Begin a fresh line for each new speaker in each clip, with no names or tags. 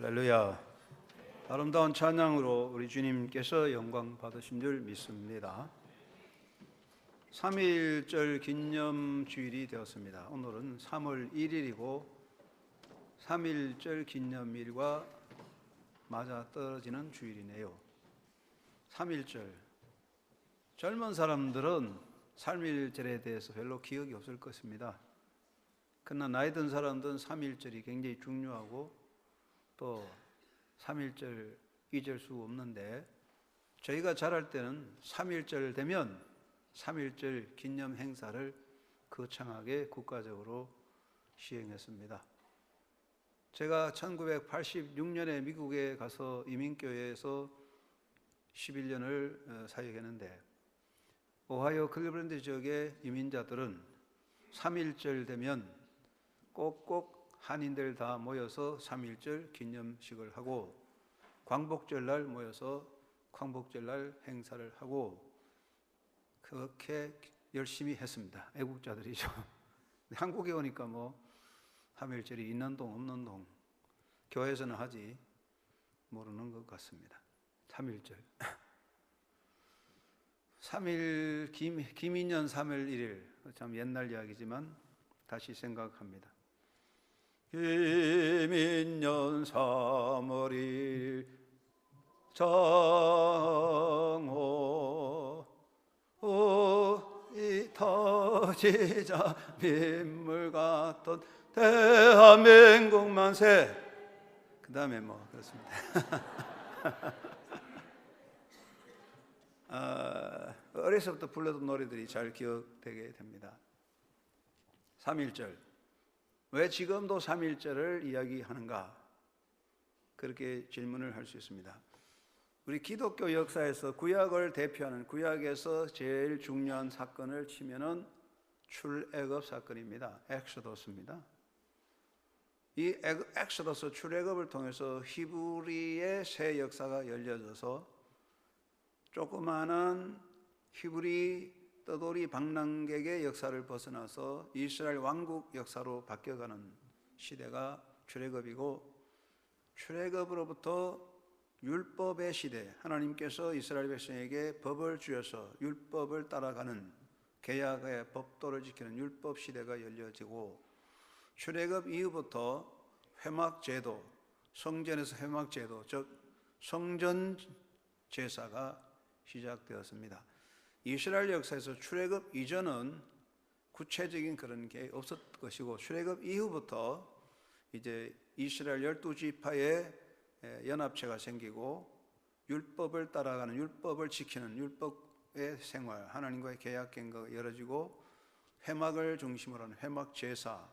할렐루야. 아름다운 찬양으로 우리 주님께서 영광 받으신 줄 믿습니다. 3.1절 기념주일이 되었습니다. 오늘은 3월 1일이고 3.1절 기념일과 맞아떨어지는 주일이네요. 3.1절, 젊은 사람들은 3.1절에 대해서 별로 기억이 없을 것입니다. 그러나 나이 든 사람들은 3.1절이 굉장히 중요하고 또 3.1절 잊을 수 없는데, 저희가 자랄 때는 3.1절 되면 3.1절 기념 행사를 거창하게 국가적으로 시행했습니다. 제가 1986년에 미국에 가서 이민교회에서 11년을 사역했는데, 오하이오 클리블랜드 지역의 이민자들은 3.1절 되면 꼭꼭 한인들 다 모여서 3.1절 기념식을 하고, 광복절날 모여서 광복절날 행사를 하고 그렇게 열심히 했습니다. 애국자들이죠. 한국에 오니까 3.1절이 있는 동 없는 동, 교회에서는 하지 모르는 것 같습니다. 3.1절. 3일 김인년 3월 1일, 참 옛날 이야기지만 다시 생각합니다. 김인년 3월 1일 정오 이 터지자 빗물 같던 대한민국 만세. 그 다음에 그렇습니다. 어려서부터 불렀던 노래들이 잘 기억되게 됩니다. 3.1절, 왜 지금도 3.1절을 이야기하는가? 그렇게 질문을 할 수 있습니다. 우리 기독교 역사에서 구약을 대표하는, 구약에서 제일 중요한 사건을 치면은 출애굽 사건입니다. 엑소더스입니다. 이 엑소더스 출애굽을 통해서 히브리의 새 역사가 열려져서 조그마한 히브리 떠돌이 방랑객의 역사를 벗어나서 이스라엘 왕국 역사로 바뀌어가는 시대가 출애굽이고, 출애굽으로부터 율법의 시대, 하나님께서 이스라엘 백성에게 법을 주셔서 율법을 따라가는, 계약의 법도를 지키는 율법 시대가 열려지고, 출애굽 이후부터 회막제도, 성전에서 회막제도, 즉 성전 제사가 시작되었습니다. 이스라엘 역사에서 출애굽 이전은 구체적인 그런 게 없었을 것이고, 출애굽 이후부터 이제 이스라엘 12지파의 연합체가 생기고, 율법을 따라가는, 율법을 지키는 율법의 생활, 하나님과의 계약 관계가 열어지고, 회막을 중심으로 하는 회막 제사,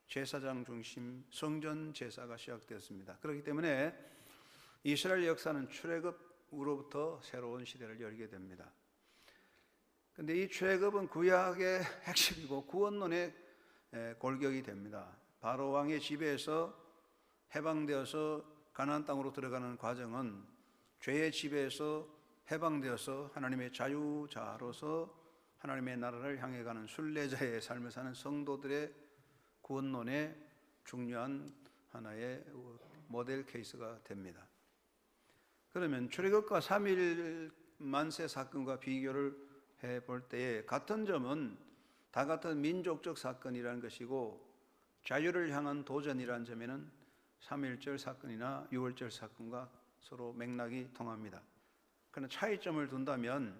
제사장 중심 성전 제사가 시작되었습니다. 그렇기 때문에 이스라엘 역사는 출애굽으로부터 새로운 시대를 열게 됩니다. 그런데 이 출애굽은 구약의 핵심이고 구원론의 골격이 됩니다. 바로 왕의 지배에서 해방되어서 가나안 땅으로 들어가는 과정은 죄의 지배에서 해방되어서 하나님의 자유자로서 하나님의 나라를 향해 가는 순례자의 삶을 사는 성도들의 구원론의 중요한 하나의 모델 케이스가 됩니다. 그러면 출애굽과 3.1 만세 사건과 비교를 해볼 때에 같은 점은 다 같은 민족적 사건이라는 것이고, 자유를 향한 도전이라는 점에는 3.1절 사건이나 6월절 사건과 서로 맥락이 통합니다. 그러나 차이점을 둔다면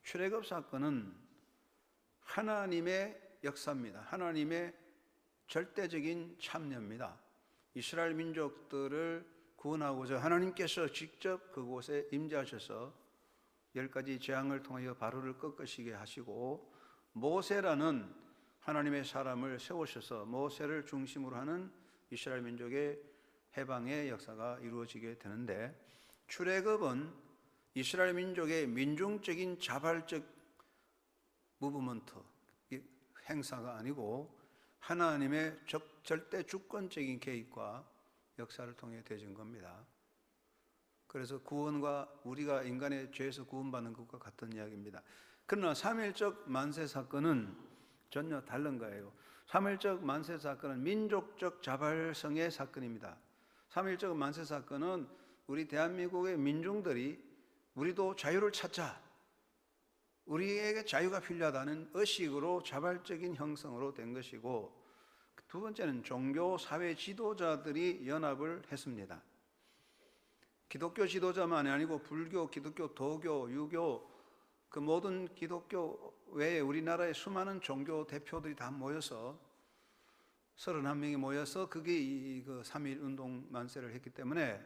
출애굽 사건은 하나님의 역사입니다. 하나님의 절대적인 참여입니다. 이스라엘 민족들을 구원하고자 하나님께서 직접 그곳에 임재하셔서 10가지 재앙을 통하여 바로를 꺾으시게 하시고, 모세라는 하나님의 사람을 세우셔서 모세를 중심으로 하는 이스라엘 민족의 해방의 역사가 이루어지게 되는데, 출애굽은 이스라엘 민족의 민중적인 자발적 무브먼트, 행사가 아니고 하나님의 절대 주권적인 개입과 역사를 통해 되어진 겁니다. 그래서 구원과 우리가 인간의 죄에서 구원받는 것과 같은 이야기입니다. 그러나 3.1절 만세 사건은 전혀 다른 거예요. 3.1절 만세 사건은 민족적 자발성의 사건입니다. 3.1절 만세 사건은 우리 대한민국의 민중들이 우리도 자유를 찾자, 우리에게 자유가 필요하다는 의식으로 자발적인 형성으로 된 것이고, 두 번째는 종교 사회 지도자들이 연합을 했습니다. 기독교 지도자만이 아니고 불교, 기독교, 도교, 유교, 그 모든 기독교 외에 우리나라의 수많은 종교 대표들이 다 모여서 31명이 모여서 그게 그 3.1 운동 만세를 했기 때문에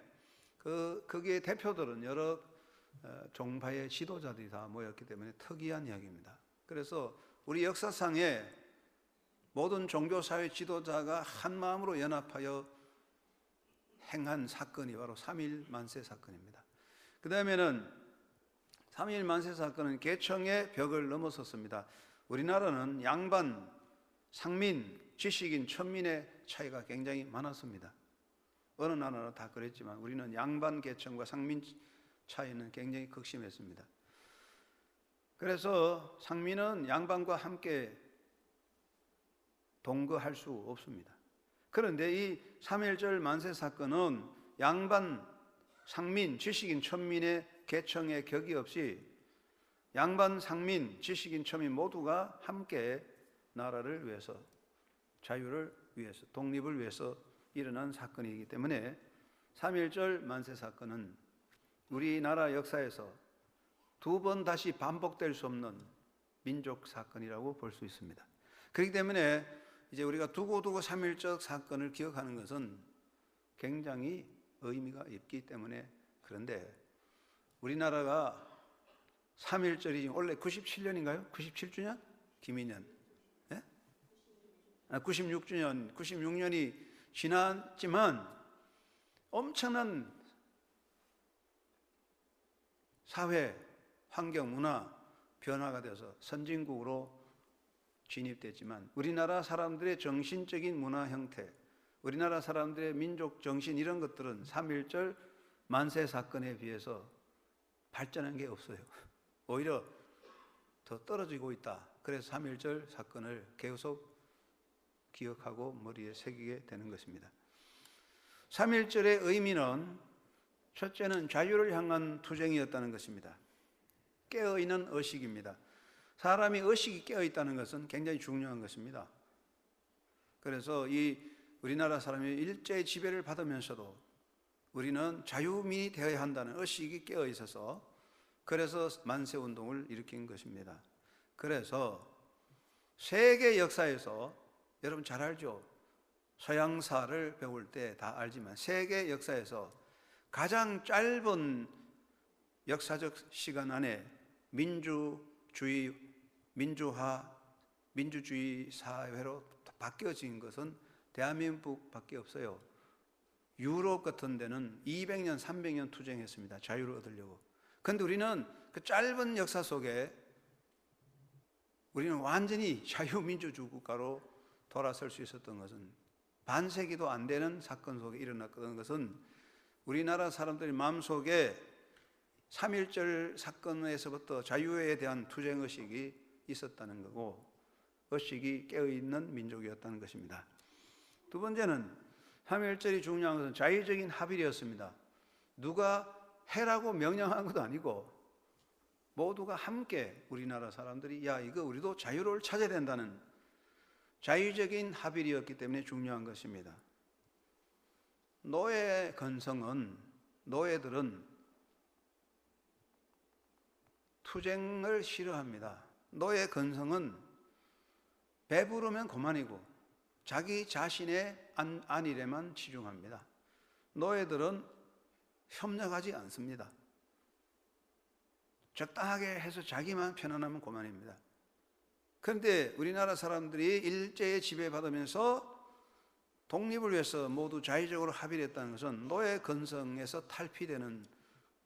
거기에 대표들은 여러 종파의 지도자들이 다 모였기 때문에 특이한 이야기입니다. 그래서 우리 역사상에 모든 종교사회 지도자가 한 마음으로 연합하여 행한 사건이 바로 3.1 만세 사건입니다. 그 다음에는 3.1 만세 사건은 계층의 벽을 넘어섰습니다. 우리나라는 양반, 상민, 지식인, 천민의 차이가 굉장히 많았습니다. 어느 나라나 다 그랬지만 우리는 양반 계층과 상민 차이는 굉장히 극심했습니다. 그래서 상민은 양반과 함께 동거할 수 없습니다. 그런데 이 3.1절 만세 사건은 양반, 상민, 지식인, 천민의 계층의 격이 없이 양반, 상민, 지식인, 천민 모두가 함께 나라를 위해서, 자유를 위해서, 독립을 위해서 일어난 사건이기 때문에 3.1절 만세 사건은 우리나라 역사에서 두 번 다시 반복될 수 없는 민족 사건이라고 볼 수 있습니다. 그렇기 때문에 이제 우리가 두고두고 3.1절 사건을 기억하는 것은 굉장히 의미가 있기 때문에, 그런데 우리나라가 3.1절이 원래 97년인가요? 97주년? 김인년? 네? 96년이 지났지만 엄청난 사회, 환경, 문화 변화가 돼서 선진국으로 진입됐지만 우리나라 사람들의 정신적인 문화 형태, 우리나라 사람들의 민족 정신 이런 것들은 3.1절 만세 사건에 비해서 발전한 게 없어요. 오히려 더 떨어지고 있다. 그래서 3.1절 사건을 계속 기억하고 머리에 새기게 되는 것입니다. 3.1절의 의미는 첫째는 자유를 향한 투쟁이었다는 것입니다. 깨어있는 의식입니다. 사람이 의식이 깨어있다는 것은 굉장히 중요한 것입니다. 그래서 이 우리나라 사람이 일제의 지배를 받으면서도 우리는 자유민이 되어야 한다는 의식이 깨어있어서 그래서 만세운동을 일으킨 것입니다. 그래서 세계 역사에서 여러분 잘 알죠? 서양사를 배울 때 다 알지만 세계 역사에서 가장 짧은 역사적 시간 안에 민주주의, 민주화, 민주주의 사회로 바뀌어진 것은 대한민국밖에 없어요. 유럽 같은 데는 200년, 300년 투쟁했습니다. 자유를 얻으려고. 그런데 우리는 그 짧은 역사 속에 우리는 완전히 자유민주주의 국가로 돌아설 수 있었던 것은 반세기도 안 되는 사건 속에 일어났던 것은 우리나라 사람들의 마음속에 3.1절 사건에서부터 자유에 대한 투쟁의식이 있었다는 거고 의식이 깨어있는 민족이었다는 것입니다. 두 번째는 3.1절이 중요한 것은 자유적인 합의였습니다. 누가 해라고 명령한 것도 아니고 모두가 함께 우리나라 사람들이 야 이거 우리도 자유를 찾아야 된다는 자유적인 합의였기 때문에 중요한 것입니다. 노예 건성은 노예들은 투쟁을 싫어합니다. 노예 건성은 배부르면 그만이고 자기 자신의 안일에만 치중합니다. 노예들은 협력하지 않습니다. 적당하게 해서 자기만 편안하면 그만입니다. 그런데 우리나라 사람들이 일제에 지배받으면서 독립을 위해서 모두 자유적으로 합의를 했다는 것은 노예 건성에서 탈피되는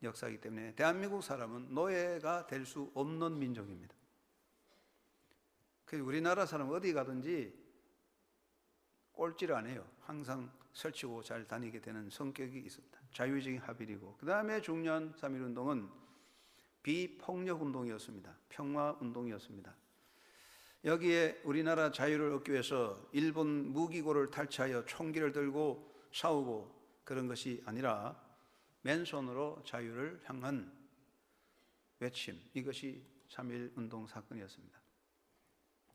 역사이기 때문에 대한민국 사람은 노예가 될 수 없는 민족입니다. 그래서 우리나라 사람은 어디 가든지 꼴찌를 안 해요. 항상 설치고 잘 다니게 되는 성격이 있습니다. 자유적인 합의이고 그 다음에 중요한 3.1 운동은 비폭력 운동이었습니다. 평화 운동이었습니다. 여기에 우리나라 자유를 얻기 위해서 일본 무기고를 탈취하여 총기를 들고 싸우고 그런 것이 아니라 맨손으로 자유를 향한 외침, 이것이 3.1 운동 사건이었습니다.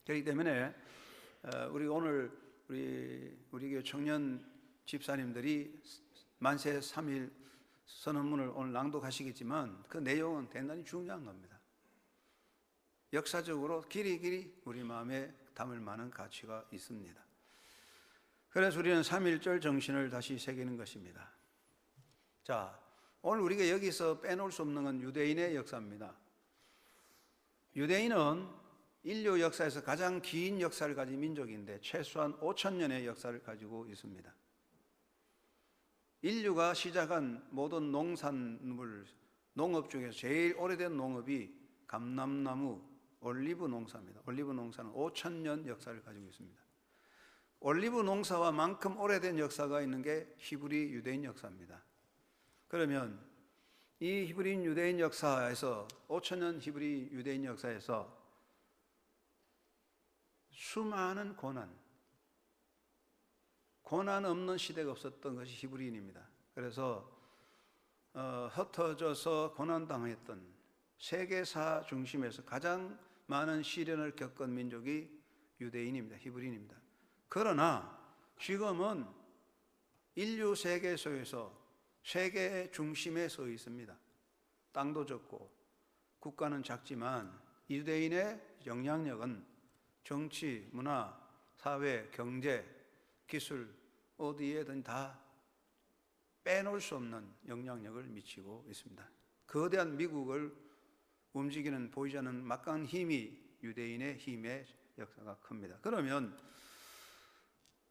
그렇기 때문에 우리 오늘 우리 교회 청년 집사님들이 만세 3.1 선언문을 오늘 낭독하시겠지만 그 내용은 대단히 중요한 겁니다. 역사적으로 길이 우리 마음에 담을 만한 가치가 있습니다. 그래서 우리는 3.1절 정신을 다시 새기는 것입니다. 자, 오늘 우리가 여기서 빼놓을 수 없는 건 유대인의 역사입니다. 유대인은 인류 역사에서 가장 긴 역사를 가진 민족인데 최소한 5,000년의 역사를 가지고 있습니다. 인류가 시작한 모든 농산물, 농업 중에서 제일 오래된 농업이 감람나무, 올리브 농사입니다. 올리브 농사는 5,000년 역사를 가지고 있습니다. 올리브 농사와 만큼 오래된 역사가 있는 게 히브리 유대인 역사입니다. 그러면 이 히브리 유대인 역사에서 5,000년 히브리 유대인 역사에서 수많은 고난 없는 시대가 없었던 것이 히브리인입니다. 그래서 흩어져서 고난당했던 세계사 중심에서 가장 많은 시련을 겪은 민족이 유대인입니다. 히브리인입니다. 그러나 지금은 인류 세계소에서 세계 중심에 서 있습니다. 땅도 적고 국가는 작지만 유대인의 영향력은 정치, 문화, 사회, 경제, 기술 어디에든 다 빼놓을 수 없는 영향력을 미치고 있습니다. 거대한 미국을 움직이는 보이지 않는 막강한 힘이 유대인의 힘의 역사가 큽니다. 그러면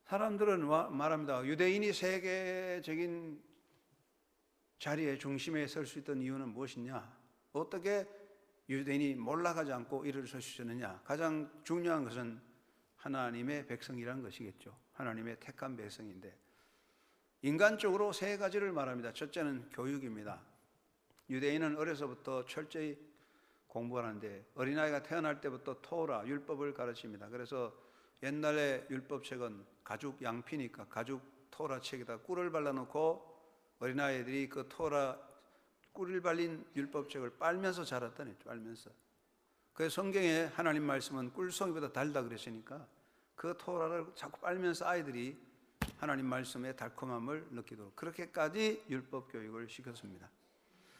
사람들은 말합니다. 유대인이 세계적인 자리의 중심에 설 수 있던 이유는 무엇이냐? 어떻게 유대인이 몰락하지 않고 이를 설 수 있었느냐? 가장 중요한 것은 하나님의 백성이라는 것이겠죠. 하나님의 택한 백성인데 인간적으로 세 가지를 말합니다. 첫째는 교육입니다. 유대인은 어려서부터 철저히 공부하는데 어린아이가 태어날 때부터 토라, 율법을 가르칩니다. 그래서 옛날에 율법책은 가죽 양피니까 가죽 토라 책에다 꿀을 발라놓고 어린아이들이 그 토라 꿀을 발린 율법책을 빨면서 자랐다니, 빨면서. 그래서 성경에 하나님 말씀은 꿀송이보다 달다 그랬으니까 그 토라를 자꾸 빨면서 아이들이 하나님 말씀의 달콤함을 느끼도록 그렇게까지 율법 교육을 시켰습니다.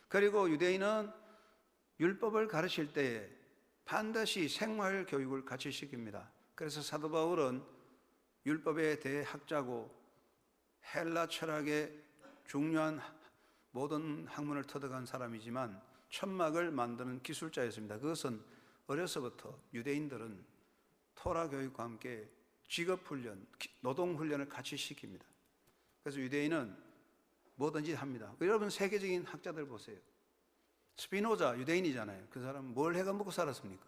그리고 유대인은 율법을 가르칠 때에 반드시 생활 교육을 같이 시킵니다. 그래서 사도 바울은 율법에 대해 학자고 헬라 철학의 중요한 모든 학문을 터득한 사람이지만 천막을 만드는 기술자였습니다. 그것은 어려서부터 유대인들은 토라 교육과 함께 직업훈련, 노동훈련을 같이 시킵니다. 그래서 유대인은 뭐든지 합니다. 여러분 세계적인 학자들 보세요. 스피노자 유대인이잖아요. 그 사람은 뭘 해가 먹고 살았습니까?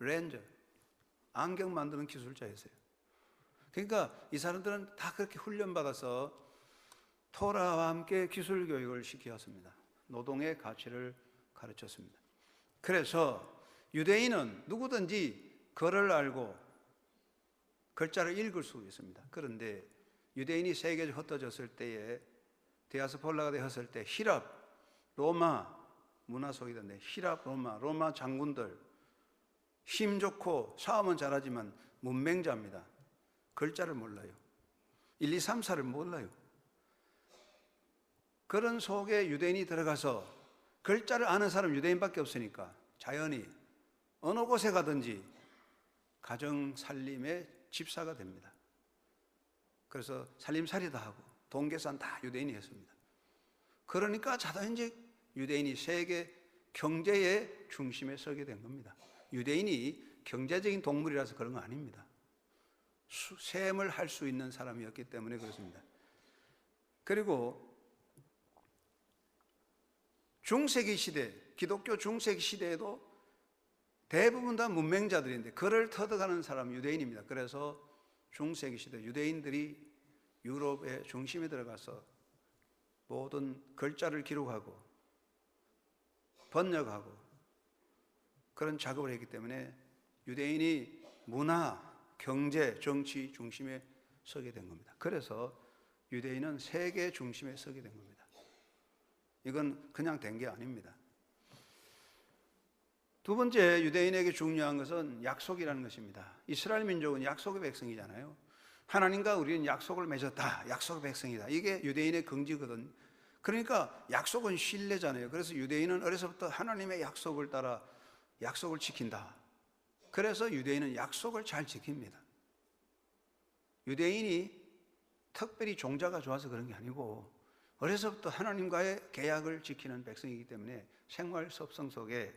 렌저, 안경 만드는 기술자였어요. 그러니까 이 사람들은 다 그렇게 훈련받아서 토라와 함께 기술 교육을 시켰습니다. 노동의 가치를 가르쳤습니다. 그래서 유대인은 누구든지 글을 알고 글자를 읽을 수 있습니다. 그런데 유대인이 세계적으로 흩어졌을 때에 디아스폴라가 되었을 때 히랍, 로마 문화 속이 된데 히랍, 로마 장군들 힘 좋고 싸움은 잘하지만 문맹자입니다. 글자를 몰라요. 1, 2, 3, 4를 몰라요. 그런 속에 유대인이 들어가서 글자를 아는 사람 유대인밖에 없으니까 자연히 어느 곳에 가든지 가정 살림의 집사가 됩니다. 그래서 살림살이도 하고 동계산 다 유대인이 했습니다. 그러니까 자연히 유대인이 세계 경제의 중심에 서게 된 겁니다. 유대인이 경제적인 동물이라서 그런 거 아닙니다. 셈을 할 수 있는 사람이었기 때문에 그렇습니다. 그리고 중세기 시대, 기독교 중세기 시대에도 대부분 다 문맹자들인데 글을 터득하는 사람은 유대인입니다. 그래서 중세기 시대 유대인들이 유럽의 중심에 들어가서 모든 글자를 기록하고 번역하고 그런 작업을 했기 때문에 유대인이 문화, 경제, 정치 중심에 서게 된 겁니다. 그래서 유대인은 세계 중심에 서게 된 겁니다. 이건 그냥 된 게 아닙니다. 두 번째 유대인에게 중요한 것은 약속이라는 것입니다. 이스라엘 민족은 약속의 백성이잖아요. 하나님과 우리는 약속을 맺었다. 약속의 백성이다. 이게 유대인의 긍지거든. 그러니까 약속은 신뢰잖아요. 그래서 유대인은 어려서부터 하나님의 약속을 따라 약속을 지킨다. 그래서 유대인은 약속을 잘 지킵니다. 유대인이 특별히 종자가 좋아서 그런 게 아니고 어려서부터 하나님과의 계약을 지키는 백성이기 때문에 생활 습성 속에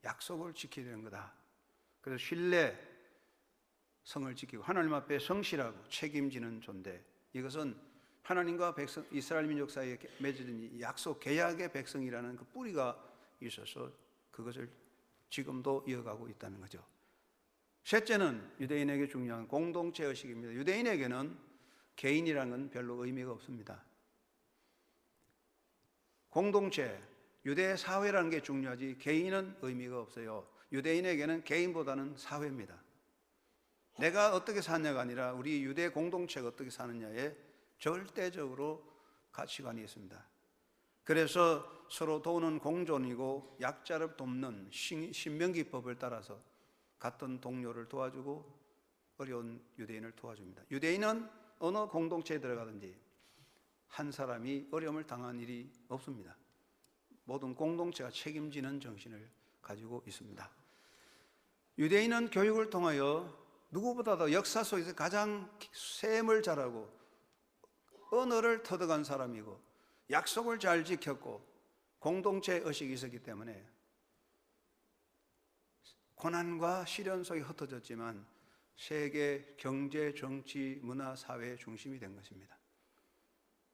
약속을 지켜야 되는 거다. 그래서 신뢰, 성을 지키고 하나님 앞에 성실하고 책임지는 존재. 이것은 하나님과 백성, 이스라엘 민족 사이에 맺어진 약속, 계약의 백성이라는 그 뿌리가 있어서 그것을 지금도 이어가고 있다는 거죠. 셋째는 유대인에게 중요한 공동체 의식입니다. 유대인에게는 개인이라는 건 별로 의미가 없습니다. 공동체, 유대 사회라는 게 중요하지 개인은 의미가 없어요. 유대인에게는 개인보다는 사회입니다. 내가 어떻게 사느냐가 아니라 우리 유대 공동체가 어떻게 사느냐에 절대적으로 가치관이 있습니다. 그래서 서로 도우는 공존이고 약자를 돕는 신명기법을 따라서 같은 동료를 도와주고 어려운 유대인을 도와줍니다. 유대인은 어느 공동체에 들어가든지 한 사람이 어려움을 당한 일이 없습니다. 모든 공동체가 책임지는 정신을 가지고 있습니다. 유대인은 교육을 통하여 누구보다도 역사 속에서 가장 셈을 잘하고 언어를 터득한 사람이고 약속을 잘 지켰고 공동체 의식이 있었기 때문에 고난과 시련 속에 흩어졌지만 세계 경제, 정치, 문화, 사회의 중심이 된 것입니다.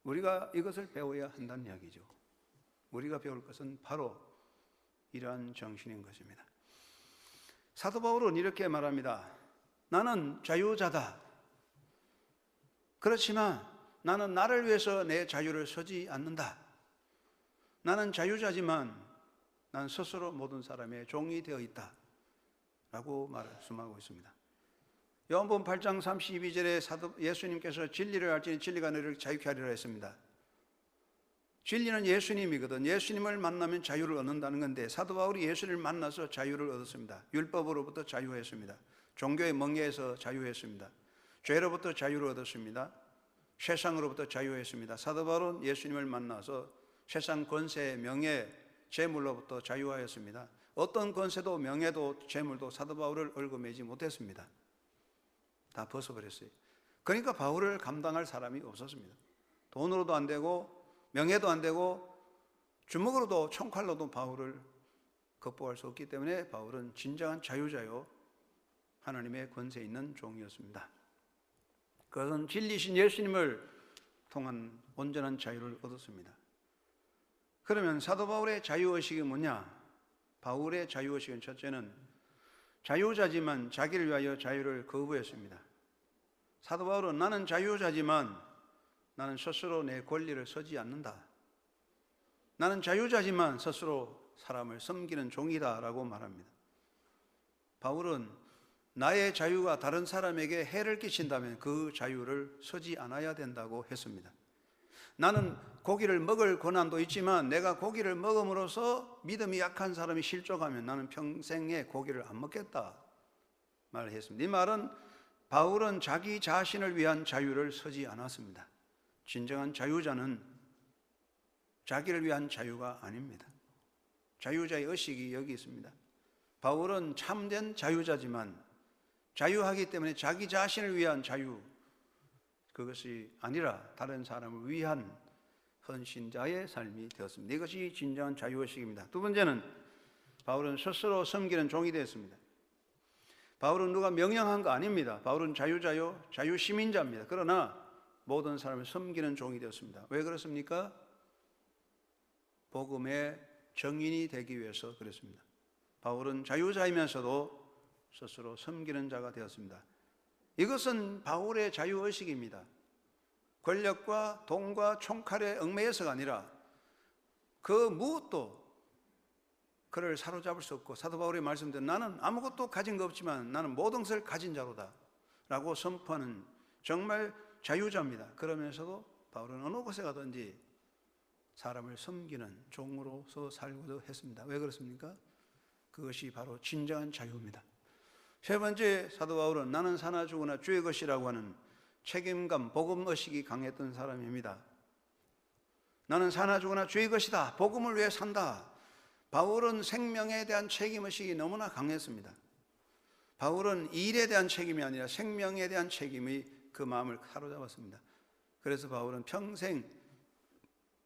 우리가 이것을 배워야 한다는 이야기죠. 우리가 배울 것은 바로 이러한 정신인 것입니다. 사도 바울은 이렇게 말합니다. 나는 자유자다. 그렇지만 나는 나를 위해서 내 자유를 서지 않는다. 나는 자유자지만 난 스스로 모든 사람의 종이 되어 있다. 라고 말씀하고 있습니다. 요한복음 8장 32절에 예수님께서 진리를 알지니 진리가 너희를 자유케 하리라 했습니다. 진리는 예수님이거든. 예수님을 만나면 자유를 얻는다는 건데 사도 바울이 예수님을 만나서 자유를 얻었습니다. 율법으로부터 자유했습니다. 종교의 멍에에서 자유했습니다. 죄로부터 자유를 얻었습니다. 세상으로부터 자유했습니다. 사도 바울은 예수님을 만나서 세상 권세, 명예, 재물로부터 자유하였습니다. 어떤 권세도 명예도 재물도 사도 바울을 얽어매지 못했습니다. 다 벗어버렸어요. 그러니까 바울을 감당할 사람이 없었습니다. 돈으로도 안 되고 명예도 안 되고 주먹으로도 총칼로도 바울을 극복할 수 없기 때문에 바울은 진정한 자유자요 하나님의 권세 있는 종이었습니다. 그것은 진리신 예수님을 통한 온전한 자유를 얻었습니다. 그러면 사도 바울의 자유의식이 뭐냐? 바울의 자유의식은 첫째는 자유자지만 자기를 위하여 자유를 거부했습니다. 사도 바울은 나는 자유자지만 나는 스스로 내 권리를 서지 않는다. 나는 자유자지만 스스로 사람을 섬기는 종이다 라고 말합니다. 바울은 나의 자유가 다른 사람에게 해를 끼친다면 그 자유를 서지 않아야 된다고 했습니다. 나는 고기를 먹을 권한도 있지만 내가 고기를 먹음으로써 믿음이 약한 사람이 실족하면 나는 평생에 고기를 안 먹겠다 말을 했습니다. 이 말은 바울은 자기 자신을 위한 자유를 서지 않았습니다. 진정한 자유자는 자기를 위한 자유가 아닙니다. 자유자의 의식이 여기 있습니다. 바울은 참된 자유자지만 자유하기 때문에 자기 자신을 위한 자유, 그것이 아니라 다른 사람을 위한 헌신자의 삶이 되었습니다. 이것이 진정한 자유의식입니다. 두 번째는 바울은 스스로 섬기는 종이 되었습니다. 바울은 누가 명령한 거 아닙니다. 바울은 자유자요, 자유시민자입니다. 그러나 모든 사람을 섬기는 종이 되었습니다. 왜 그렇습니까? 복음의 정인이 되기 위해서 그렇습니다. 바울은 자유자이면서도 스스로 섬기는 자가 되었습니다. 이것은 바울의 자유의식입니다. 권력과 돈과 총칼에 얽매여서가 아니라 그 무엇도 그를 사로잡을 수 없고 사도 바울의 말씀대로 나는 아무것도 가진 거 없지만 나는 모든 것을 가진 자로다 라고 선포하는 정말 자유자입니다. 그러면서도 바울은 어느 곳에 가든지 사람을 섬기는 종으로서 살고도 했습니다. 왜 그렇습니까? 그것이 바로 진정한 자유입니다. 세 번째, 사도 바울은 나는 사나 죽으나 주의 것이라고 하는 책임감, 복음의식이 강했던 사람입니다. 나는 사나 죽으나 주의 것이다. 복음을 위해 산다. 바울은 생명에 대한 책임의식이 너무나 강했습니다. 바울은 일에 대한 책임이 아니라 생명에 대한 책임이 그 마음을 사로잡았습니다. 그래서 바울은 평생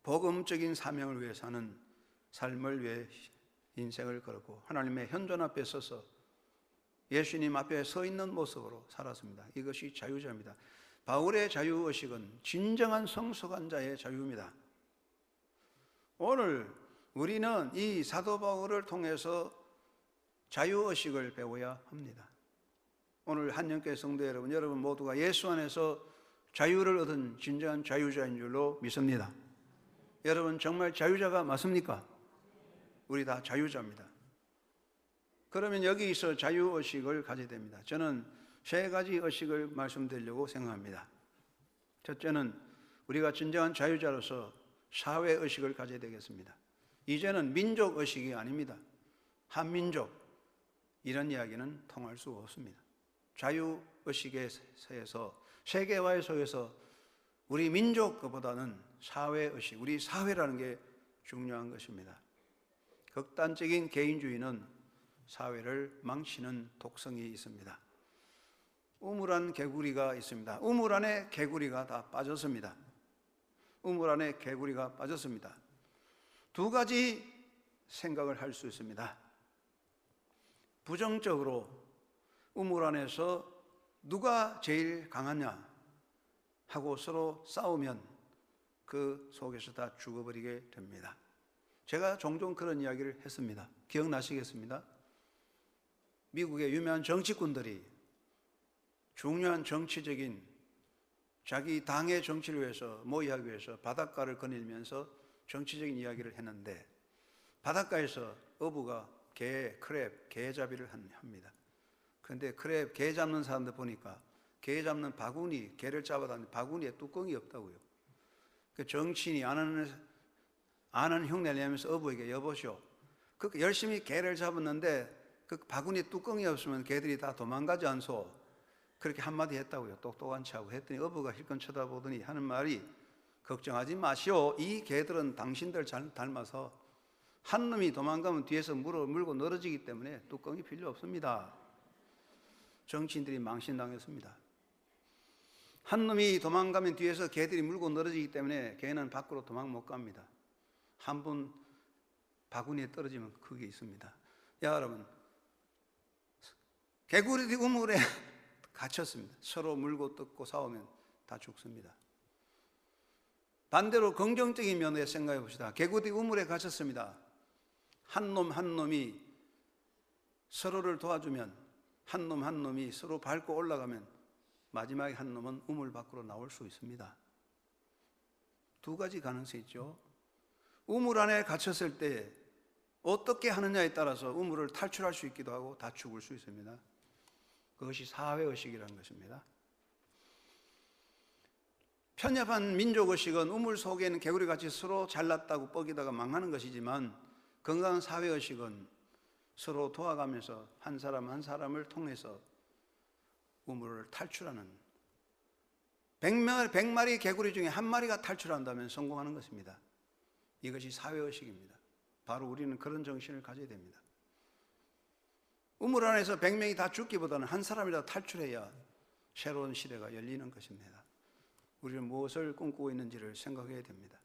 복음적인 사명을 위해 사는 삶을 위해 인생을 걸었고 하나님의 현존 앞에 서서 예수님 앞에 서 있는 모습으로 살았습니다. 이것이 자유자입니다. 바울의 자유의식은 진정한 성숙한 자의 자유입니다. 오늘 우리는 이 사도 바울을 통해서 자유의식을 배워야 합니다. 오늘 한영교회 성도 여러분 모두가 예수 안에서 자유를 얻은 진정한 자유자인 줄로 믿습니다. 여러분 정말 자유자가 맞습니까? 우리 다 자유자입니다. 그러면 여기서 자유의식을 가져야 됩니다. 저는 세 가지 의식을 말씀드리려고 생각합니다. 첫째는 우리가 진정한 자유자로서 사회의식을 가져야 되겠습니다. 이제는 민족의식이 아닙니다. 한민족 이런 이야기는 통할 수 없습니다. 자유의식에서 세계화의 속에서 우리 민족보다는 사회의식, 우리 사회라는 게 중요한 것입니다. 극단적인 개인주의는 사회를 망치는 독성이 있습니다. 우물 안 개구리가 있습니다. 우물 안에 개구리가 다 빠졌습니다. 우물 안에 개구리가 빠졌습니다. 두 가지 생각을 할 수 있습니다. 부정적으로 우물 안에서 누가 제일 강하냐 하고 서로 싸우면 그 속에서 다 죽어버리게 됩니다. 제가 종종 그런 이야기를 했습니다. 기억나시겠습니다? 미국의 유명한 정치꾼들이 중요한 정치적인 자기 당의 정치를 위해서 모의하기 위해서 바닷가를 거닐면서 정치적인 이야기를 했는데 바닷가에서 어부가 게, 크랩, 게잡이를 합니다. 그런데 크랩, 게 잡는 사람들 보니까 게 잡는 바구니, 게를 잡아다니는 바구니에 뚜껑이 없다고요. 그 정치인이 아는 흉내를 내면서 어부에게 여보시오. 그 열심히 게를 잡았는데 그 바구니에 뚜껑이 없으면 개들이 다 도망가지 않소. 그렇게 한마디 했다고요. 똑똑한 척하고 했더니 어부가 힐끔 쳐다보더니 하는 말이 걱정하지 마시오. 이 개들은 당신들 잘 닮아서 한 놈이 도망가면 뒤에서 물고 늘어지기 때문에 뚜껑이 필요 없습니다. 정치인들이 망신당했습니다. 한 놈이 도망가면 뒤에서 개들이 물고 늘어지기 때문에 개는 밖으로 도망 못 갑니다. 한 분 바구니에 떨어지면 그게 있습니다. 야, 여러분, 개구리들이 우물에 갇혔습니다. 서로 물고 뜯고 싸우면 다 죽습니다. 반대로 긍정적인 면에 생각해 봅시다. 개구리 우물에 갇혔습니다. 한 놈이 서로를 도와주면 한 놈이 서로 밟고 올라가면 마지막에 한 놈은 우물 밖으로 나올 수 있습니다. 두 가지 가능성이 있죠. 우물 안에 갇혔을 때 어떻게 하느냐에 따라서 우물을 탈출할 수 있기도 하고 다 죽을 수 있습니다. 그것이 사회의식이라는 것입니다. 편협한 민족의식은 우물 속에는 개구리같이 서로 잘났다고 뻐기다가 망하는 것이지만 건강한 사회의식은 서로 도와가면서 한 사람 한 사람을 통해서 우물을 탈출하는 100마리 개구리 중에 한 마리가 탈출한다면 성공하는 것입니다. 이것이 사회의식입니다. 바로 우리는 그런 정신을 가져야 됩니다. 우물 안에서 100명이 다 죽기보다는 한 사람이라도 탈출해야 새로운 시대가 열리는 것입니다. 우리는 무엇을 꿈꾸고 있는지를 생각해야 됩니다.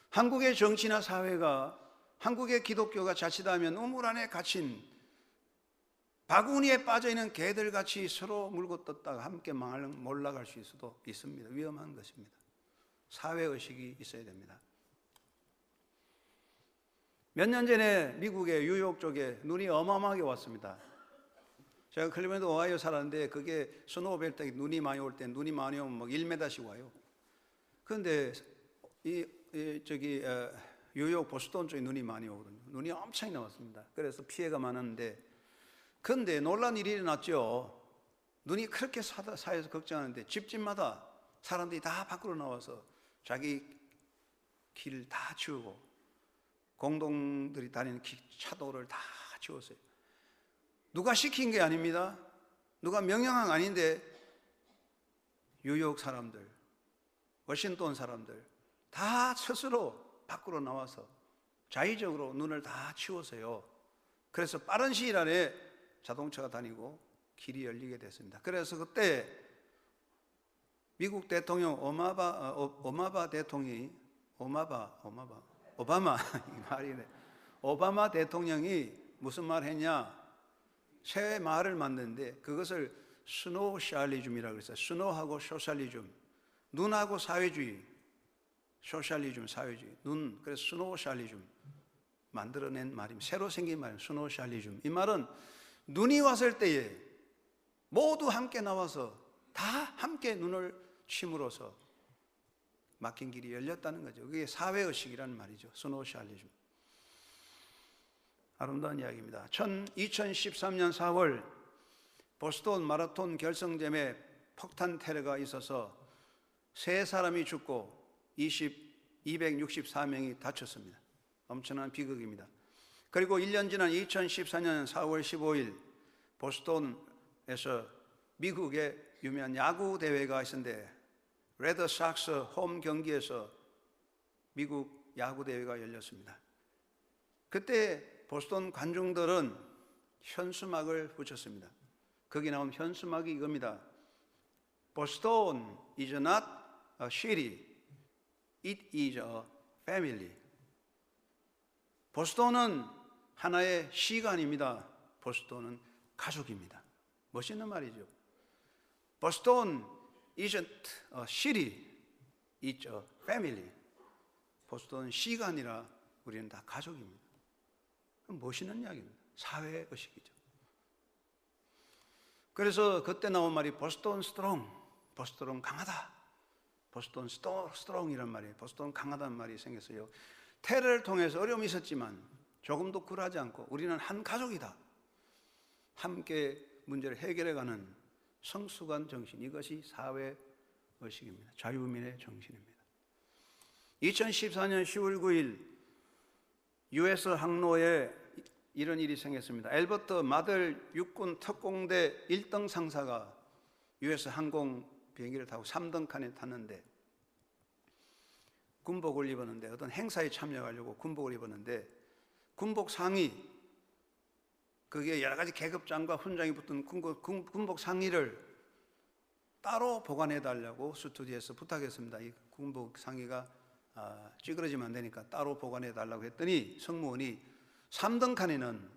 한국의 정치나 사회가, 한국의 기독교가 자칫하면 우물 안에 갇힌 바구니에 빠져있는 개들같이 서로 물고 떴다가 함께 몰락할 수 있어도 있습니다. 위험한 것입니다. 사회의식이 있어야 됩니다. 몇 년 전에 미국의 뉴욕 쪽에 눈이 어마어마하게 왔습니다. 제가 클리브랜드 오하이오 살았는데 그게 스노우벨 때 눈이 많이 올 때 눈이 많이 오면 막 1m씩 와요. 그런데 뉴욕 보스턴 쪽에 눈이 많이 오거든요. 눈이 엄청 나왔습니다. 그래서 피해가 많았는데 그런데 놀란 일이 일어났죠. 눈이 그렇게 사해서 걱정하는데 집집마다 사람들이 다 밖으로 나와서 자기 길을 다 치우고 공동들이 다니는 차도를 다 치웠어요. 누가 시킨 게 아닙니다. 누가 명령한 거 아닌데 뉴욕 사람들, 워싱턴 사람들 다 스스로 밖으로 나와서 자의적으로 눈을 다 치웠어요. 그래서 빠른 시일 안에 자동차가 다니고 길이 열리게 됐습니다. 그래서 그때 미국 대통령 오바마 대통령이 오바마 대통령이 무슨 말 했냐? 새 말을 만드는데 그것을 스노셜리즘이라고 그랬어요. 스노하고 소셜리즘, 눈하고 사회주의, 소셜리즘 사회주의, 눈, 그래서 스노셜리즘 만들어낸 말입니다. 새로 생긴 말이에요. 스노셜리즘. 이 말은 눈이 왔을 때에 모두 함께 나와서 다 함께 눈을 침으로써 막힌 길이 열렸다는 거죠. 그게 사회의식이라는 말이죠. 스노셜리즘. 아름다운 이야기입니다. 2013년 4월 보스턴 마라톤 결승점에 폭탄 테러가 있어서 3사람이 죽고 264명이 다쳤습니다. 엄청난 비극입니다. 그리고 1년 지난 2014년 4월 15일 보스턴에서 미국의 유명한 야구 대회가 있었는데 레드삭스 홈 경기에서 미국 야구 대회가 열렸습니다. 그때 보스턴 관중들은 현수막을 붙였습니다. 거기 나온 현수막이 이겁니다. Boston is not a city, it is a family. 보스턴은 하나의 시가 아닙니다. 보스턴은 가족입니다. 멋있는 말이죠. Boston isn't a city, it's a family. 보스턴은 시가 아니라 우리는 다 가족입니다. 멋있는 이야기입니다. 사회의식이죠. 그래서 그때 나온 말이 보스턴 스트롱, 보스턴 강하다. 보스턴 스트롱이란 말이에요. 보스턴 강하다는 말이 생겼어요. 테러를 통해서 어려움이 있었지만 조금도 굴하지 않고 우리는 한 가족이다. 함께 문제를 해결해가는 성숙한 정신, 이것이 사회의식입니다. 자유민의 정신입니다. 2014년 10월 9일 US 항로에 이런 일이 생겼습니다. 엘버트 마들 육군 특공대 1등 상사가 US 항공 비행기를 타고 3등 칸에 탔는데 군복을 입었는데 어떤 행사에 참여하려고 군복을 입었는데 군복 상의, 그게 여러 가지 계급장과 훈장이 붙은 군복 상의를 따로 보관해 달라고 스튜디오에서 부탁했습니다. 이 군복 상의가 찌그러지면 안 되니까 따로 보관해 달라고 했더니 승무원이 3등 칸에는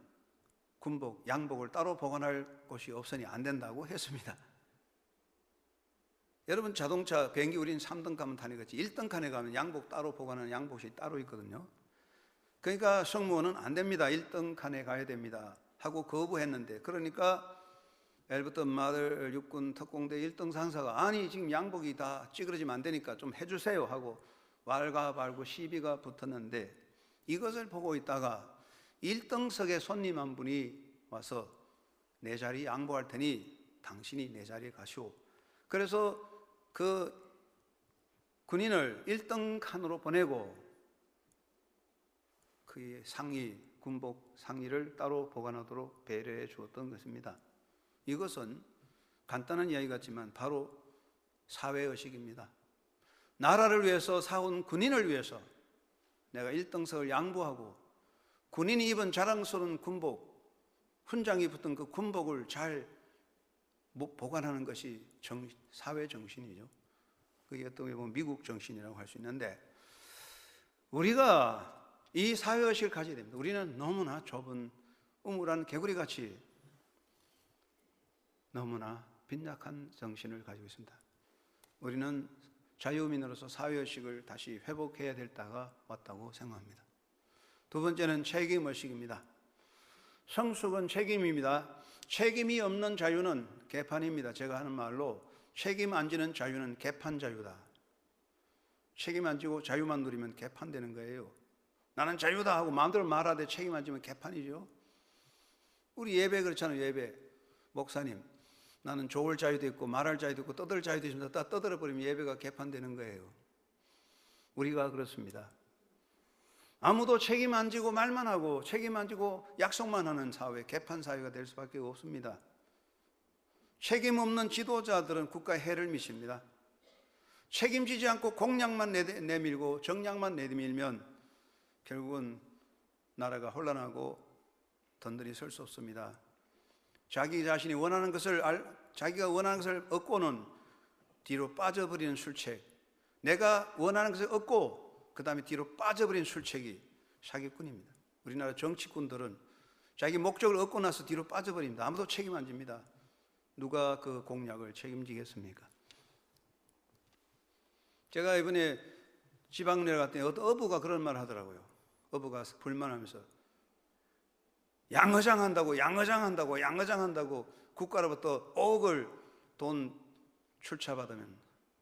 군복, 양복을 따로 보관할 곳이 없으니 안 된다고 했습니다. 여러분 자동차, 비행기 우리는 3등 칸만 타니까 1등 칸에 가면 양복 따로 보관하는 양복이 따로 있거든요. 그러니까 승무원은 안 됩니다. 1등 칸에 가야 됩니다. 하고 거부했는데, 그러니까 엘버트 마들 육군 특공대 1등 상사가 아니 지금 양복이 다 찌그러지면 안 되니까 좀 해주세요 하고 왈가왈부 시비가 붙었는데, 이것을 보고 있다가 1등석에 손님 한 분이 와서 내 자리 양보할 테니 당신이 내 자리에 가시오. 그래서 그 군인을 1등 칸으로 보내고 그의 상의, 군복 상의를 따로 보관하도록 배려해 주었던 것입니다. 이것은 간단한 이야기 같지만 바로 사회의식입니다. 나라를 위해서 싸운 군인을 위해서 내가 1등석을 양보하고 군인이 입은 자랑스러운 군복, 훈장이 붙은 그 군복을 잘 보관하는 것이 사회 정신이죠. 그게 어떻게 보면 미국 정신이라고 할 수 있는데, 우리가 이 사회의식을 가져야 됩니다. 우리는 너무나 좁은 우물한 개구리같이 너무나 빈약한 정신을 가지고 있습니다. 우리는 자유민으로서 사회의식을 다시 회복해야 될 때가 왔다고 생각합니다. 두 번째는 책임의식입니다. 성숙은 책임입니다. 책임이 없는 자유는 개판입니다. 제가 하는 말로 책임 안 지는 자유는 개판 자유다. 책임 안 지고 자유만 누리면 개판되는 거예요. 나는 자유다 하고 마음대로 말하되 책임 안 지면 개판이죠. 우리 예배 그렇잖아요. 예배 목사님 나는 좋을 자유도 있고 말할 자유도 있고 떠들 자유도 있습니다. 다 떠들어버리면 예배가 개판되는 거예요. 우리가 그렇습니다. 아무도 책임 안 지고 말만 하고 책임 안 지고 약속만 하는 사회, 개판 사회가 될 수밖에 없습니다. 책임 없는 지도자들은 국가에 해를 미칩니다. 책임지지 않고 공약만 내밀고 정량만 내밀면 결국은 나라가 혼란하고 든든히 설 수 없습니다. 자기 자신이 원하는 것을 자기가 원하는 것을 얻고는 뒤로 빠져버리는 술책, 내가 원하는 것을 얻고 그 다음에 뒤로 빠져버리는 술책이 사기꾼입니다. 우리나라 정치꾼들은 자기 목적을 얻고 나서 뒤로 빠져버립니다. 아무도 책임 안 집니다. 누가 그 공약을 책임지겠습니까? 제가 이번에 지방 내려갔더니 어떤 어부가 그런 말을 하더라고요. 어부가 불만하면서 양어장한다고 국가로부터 5억을 돈 출처받으면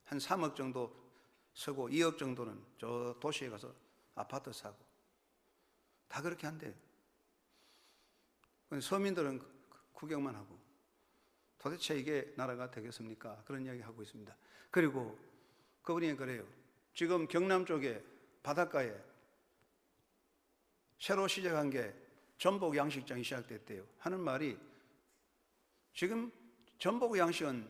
한 3억 정도 쓰고 2억 정도는 저 도시에 가서 아파트 사고 다 그렇게 한대요. 서민들은 구경만 하고 도대체 이게 나라가 되겠습니까? 그런 이야기 하고 있습니다. 그리고 그분이 그래요. 지금 경남 쪽에 바닷가에 새로 시작한 게 전복 양식장이 시작됐대요. 하는 말이 지금 전복 양식은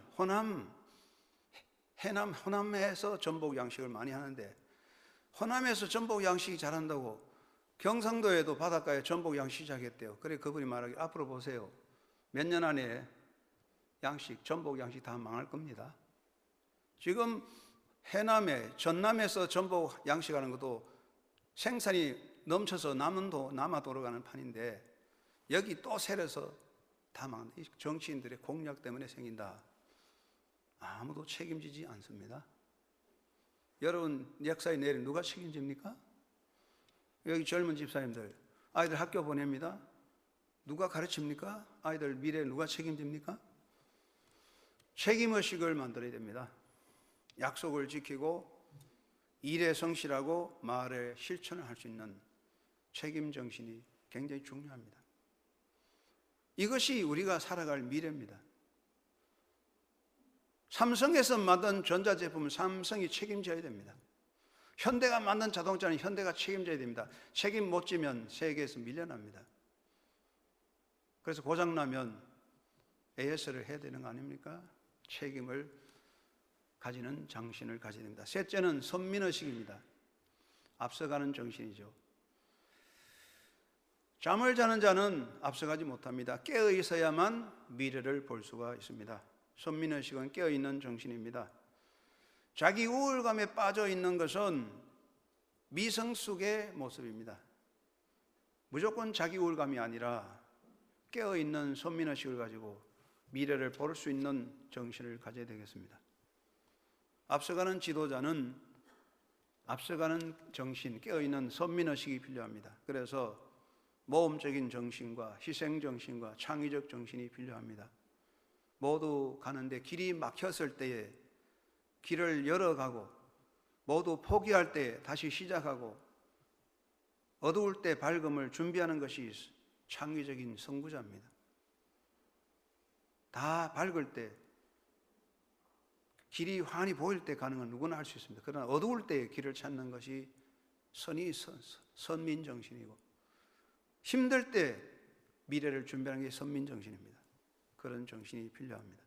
해남, 호남에서 전복 양식을 많이 하는데 호남에서 전복 양식이 잘한다고 경상도에도 바닷가에 전복 양식 시작했대요. 그래 그분이 말하기 앞으로 보세요. 몇 년 안에 전복 양식 다 망할 겁니다. 지금 해남에 전남에서 전복 양식하는 것도 생산이 넘쳐서 남아 돌아가는 판인데 여기 또 새려서 다 망한다. 정치인들의 공약 때문에 생긴다. 아무도 책임지지 않습니다. 여러분 역사의 내일 누가 책임집니까? 여기 젊은 집사님들 아이들 학교 보냅니다. 누가 가르칩니까? 아이들 미래 누가 책임집니까? 책임의식을 만들어야 됩니다. 약속을 지키고 일에 성실하고 말에 실천을 할 수 있는 책임 정신이 굉장히 중요합니다. 이것이 우리가 살아갈 미래입니다. 삼성에서 만든 전자제품은 삼성이 책임져야 됩니다. 현대가 만든 자동차는 현대가 책임져야 됩니다. 책임 못 지면 세계에서 밀려납니다. 그래서 고장나면 AS를 해야 되는 거 아닙니까? 책임을 가지는 정신을 가져야 됩니다. 셋째는 선민의식입니다. 앞서가는 정신이죠. 잠을 자는 자는 앞서가지 못합니다. 깨어 있어야만 미래를 볼 수가 있습니다. 선민의식은 깨어있는 정신입니다. 자기 우울감에 빠져 있는 것은 미성숙의 모습입니다. 무조건 자기 우울감이 아니라 깨어있는 선민의식을 가지고 미래를 볼 수 있는 정신을 가져야 되겠습니다. 앞서가는 지도자는 앞서가는 정신, 깨어있는 선민의식이 필요합니다. 그래서 모험적인 정신과 희생정신과 창의적 정신이 필요합니다. 모두 가는데 길이 막혔을 때에 길을 열어가고 모두 포기할 때 다시 시작하고 어두울 때 밝음을 준비하는 것이 창의적인 선구자입니다. 다 밝을 때 길이 환히 보일 때 가는 건 누구나 할 수 있습니다. 그러나 어두울 때 길을 찾는 것이 선민정신이고 힘들 때 미래를 준비하는 게 선민정신입니다. 그런 정신이 필요합니다.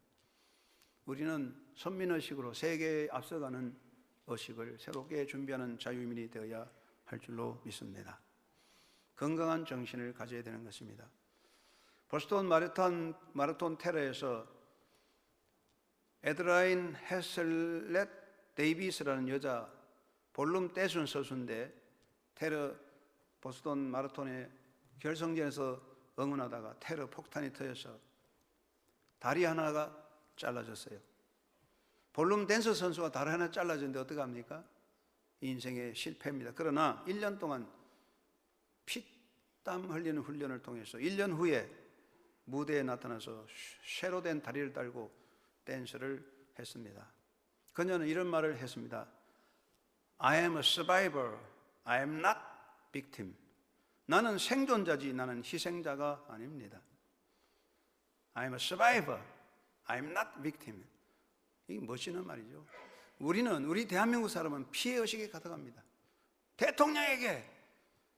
우리는 선민의식으로 세계에 앞서가는 의식을 새롭게 준비하는 자유민이 되어야 할 줄로 믿습니다. 건강한 정신을 가져야 되는 것입니다. 보스턴 마라톤 테러에서 에드라인 헤슬렛 데이비스라는 여자 볼룸 떼순 선수인데 보스턴 마라톤의 결승전에서 응원하다가 테러 폭탄이 터져서 다리 하나가 잘라졌어요. 볼룸 댄서 선수가 다리 하나 잘라졌는데 어떡합니까? 인생의 실패입니다. 그러나 1년 동안 피땀 흘리는 훈련을 통해서 1년 후에 무대에 나타나서 쇠로 된 다리를 달고 댄스를 했습니다. 그녀는 이런 말을 했습니다. I am a survivor. I am not victim. 나는 생존자지 나는 희생자가 아닙니다. I am a survivor. I'm not victim. 이게 멋지는 말이죠. 우리 대한민국 사람은 피해의식에 가득합니다. 대통령에게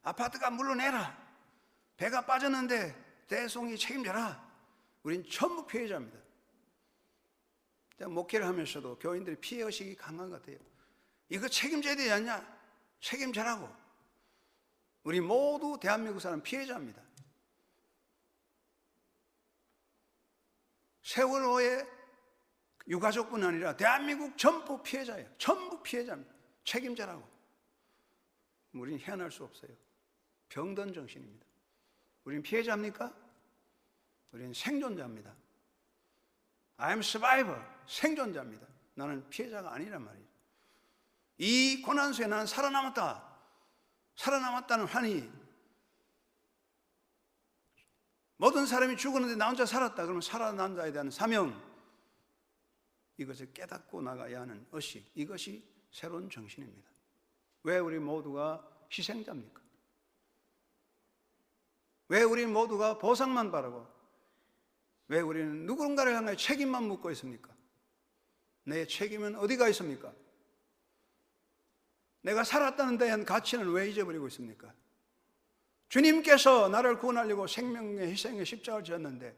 아파트가 물러내라, 배가 빠졌는데 대송이 책임져라. 우린 전부 피해자입니다. 목회를 하면서도 교인들이 피해의식이 강한 것 같아요. 이거 책임져야 되지 않냐? 책임져라고. 우리 모두 대한민국 사람 피해자입니다. 세월호의 유가족뿐 아니라 대한민국 전부 피해자예요. 전부 피해자입니다. 책임져라고. 우리는 헤어날 수 없어요. 병든 정신입니다. 우리는 피해자입니까? 우리는 생존자입니다. I'm survivor. 생존자입니다. 나는 피해자가 아니란 말이죠. 이 고난수에 나는 살아남았다. 살아남았다는 환희. 모든 사람이 죽었는데 나 혼자 살았다. 그러면 살아난 자에 대한 사명. 이것을 깨닫고 나가야 하는 의식. 이것이 새로운 정신입니다. 왜 우리 모두가 희생자입니까? 왜 우리 모두가 보상만 바라고, 왜 우리는 누군가를 향해 책임만 묻고 있습니까? 내 책임은 어디가 있습니까? 내가 살았다는 데에 대한 가치는 왜 잊어버리고 있습니까? 주님께서 나를 구원하려고 생명의 희생의 십자가를 지었는데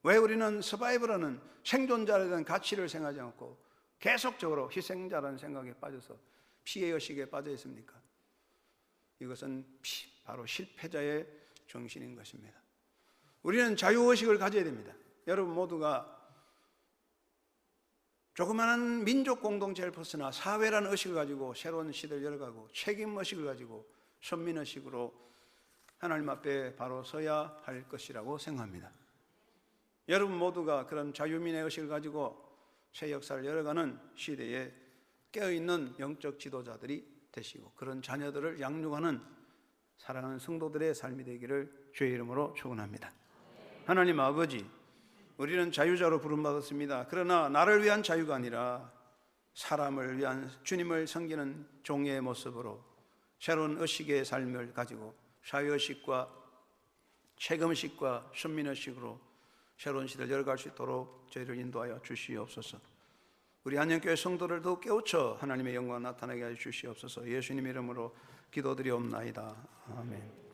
왜 우리는 서바이벌하는 생존자에 대한 가치를 생각하지 않고 계속적으로 희생자라는 생각에 빠져서 피해의식에 빠져 있습니까? 이것은 바로 실패자의 정신인 것입니다. 우리는 자유의식을 가져야 됩니다. 여러분 모두가 조그마한 민족 공동체를 벗어나 사회라는 의식을 가지고 새로운 시대를 열어가고 책임의식을 가지고 선민의식으로 하나님 앞에 바로 서야 할 것이라고 생각합니다. 여러분 모두가 그런 자유민의 의식을 가지고 새 역사를 열어가는 시대에 깨어있는 영적 지도자들이 되시고 그런 자녀들을 양육하는 사랑하는 성도들의 삶이 되기를 주의 이름으로 축원합니다. 하나님 아버지, 우리는 자유자로 부름받았습니다. 그러나 나를 위한 자유가 아니라 사람을 위한 주님을 섬기는 종의 모습으로 새로운 의식의 삶을 가지고 사회의식과 책임의식과 선민의식으로 새로운 시대를 열어갈 수 있도록 저희를 인도하여 주시옵소서. 우리 한영교회 성도들도 깨우쳐 하나님의 영광 나타나게 해 주시옵소서. 예수님 이름으로 기도드리옵나이다. 아멘.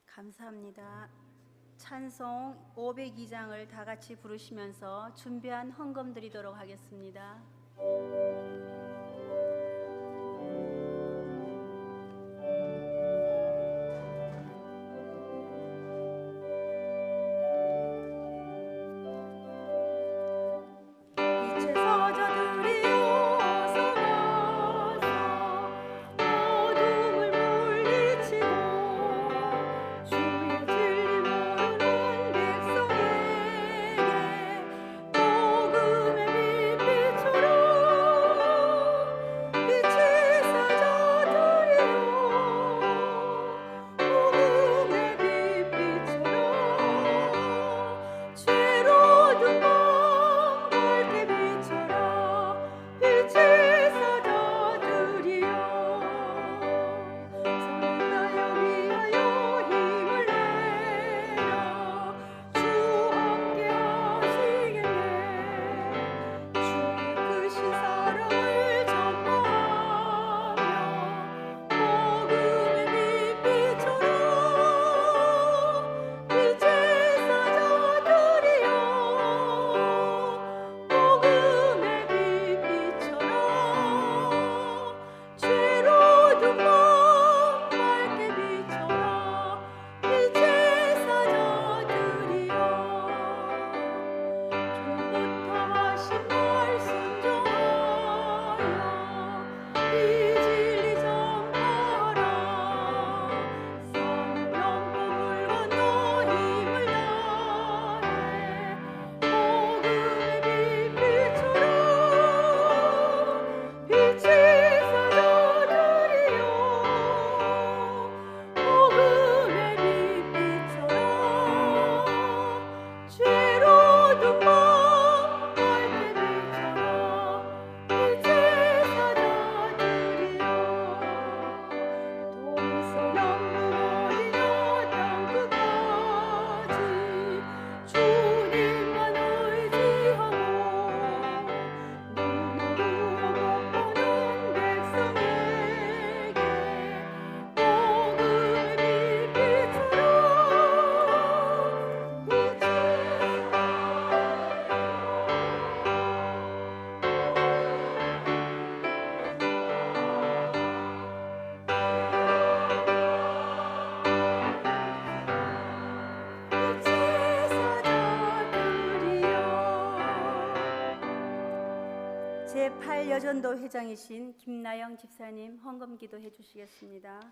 감사합니다. 찬송 502장을 다 같이 부르시면서 준비한 헌금 드리도록 하겠습니다.
복음의 빛 비추라
대전도 회장이신 김나영 집사님 헌금 기도해 주시겠습니다.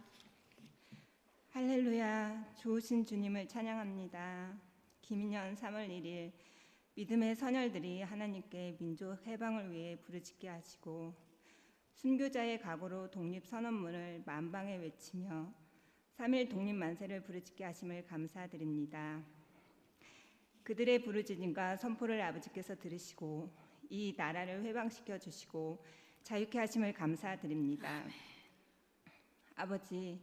할렐루야, 좋으신 주님을 찬양합니다. 김인년 3월 1일 믿음의 선열들이 하나님께 민족 해방을 위해 부르짖게 하시고 순교자의 각오로 독립선언문을 만방에 외치며 3.1 독립만세를 부르짖게 하심을 감사드립니다. 그들의 부르짖음과 선포를 아버지께서 들으시고 이 나라를 회방시켜 주시고 자유케 하심을 감사드립니다. 아버지,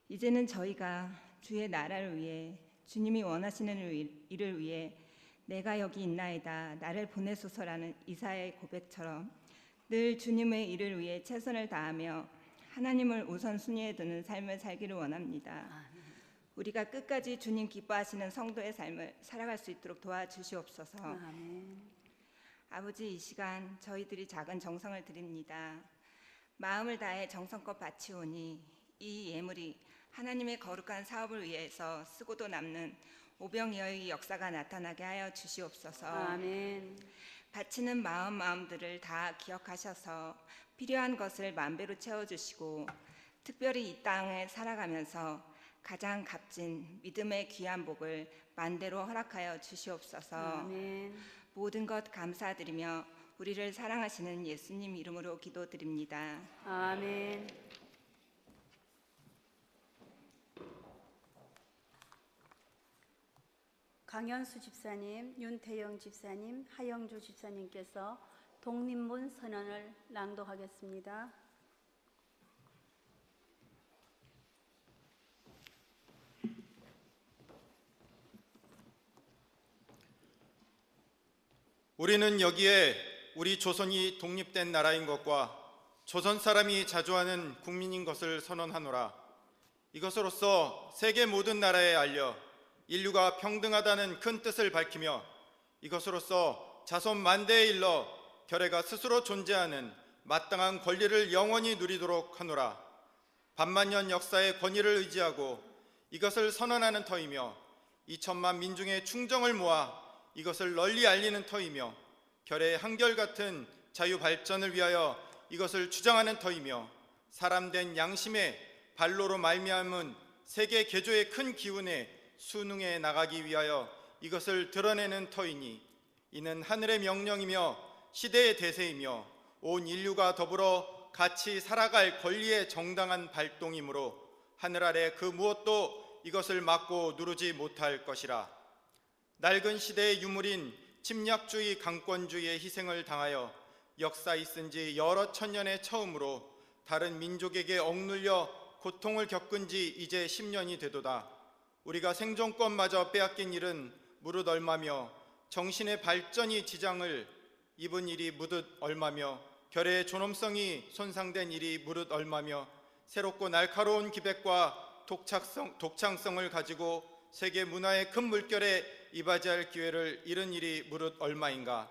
이제는 저희가 주의 나라를 위해 주님이 원하시는 일을 위해 내가 여기 있나이다 나를 보내소서라는 이사야의 고백처럼 늘 주님의 일을 위해 최선을 다하며 하나님을 우선순위에 두는 삶을 살기를 원합니다. 우리가 끝까지 주님 기뻐하시는 성도의 삶을 살아갈 수 있도록 도와주시옵소서.
아멘.
아버지, 이 시간 저희들이 작은 정성을 드립니다. 마음을 다해 정성껏 바치오니 이 예물이 하나님의 거룩한 사업을 위해서 쓰고도 남는 오병이어의 역사가 나타나게 하여 주시옵소서.
아멘.
바치는 마음들을 다 기억하셔서 필요한 것을 만배로 채워주시고 특별히 이 땅에 살아가면서 가장 값진 믿음의 귀한 복을 만대로 허락하여 주시옵소서.
아멘.
모든 것 감사드리며 우리를 사랑하시는 예수님 이름으로 기도드립니다.
아멘. 강현수 집사님, 윤태영 집사님, 하영주 집사님께서 독립문 선언을 낭독하겠습니다.
우리는 여기에 우리 조선이 독립된 나라인 것과 조선 사람이 자주하는 국민인 것을 선언하노라. 이것으로써 세계 모든 나라에 알려 인류가 평등하다는 큰 뜻을 밝히며 이것으로써 자손 만대에 일러 결의가 스스로 존재하는 마땅한 권리를 영원히 누리도록 하노라. 반만년 역사의 권위를 의지하고 이것을 선언하는 터이며 2천만 민중의 충정을 모아 이것을 널리 알리는 터이며 결의 한결같은 자유 발전을 위하여 이것을 주장하는 터이며 사람된 양심의 발로로 말미암은 세계 개조의 큰 기운에 순응해 나가기 위하여 이것을 드러내는 터이니 이는 하늘의 명령이며 시대의 대세이며 온 인류가 더불어 같이 살아갈 권리의 정당한 발동이므로 하늘 아래 그 무엇도 이것을 막고 누르지 못할 것이라. 낡은 시대의 유물인 침략주의 강권주의의 희생을 당하여 역사 있은 지 여러 천년의 처음으로 다른 민족에게 억눌려 고통을 겪은 지 이제 10년이 되도다. 우리가 생존권마저 빼앗긴 일은 무릇 얼마며 정신의 발전이 지장을 입은 일이 무릇 얼마며 결의의 존엄성이 손상된 일이 무릇 얼마며 새롭고 날카로운 기백과 독창성을 가지고 세계 문화의 큰 물결에 이바지할 기회를 잃은 일이 무릇 얼마인가.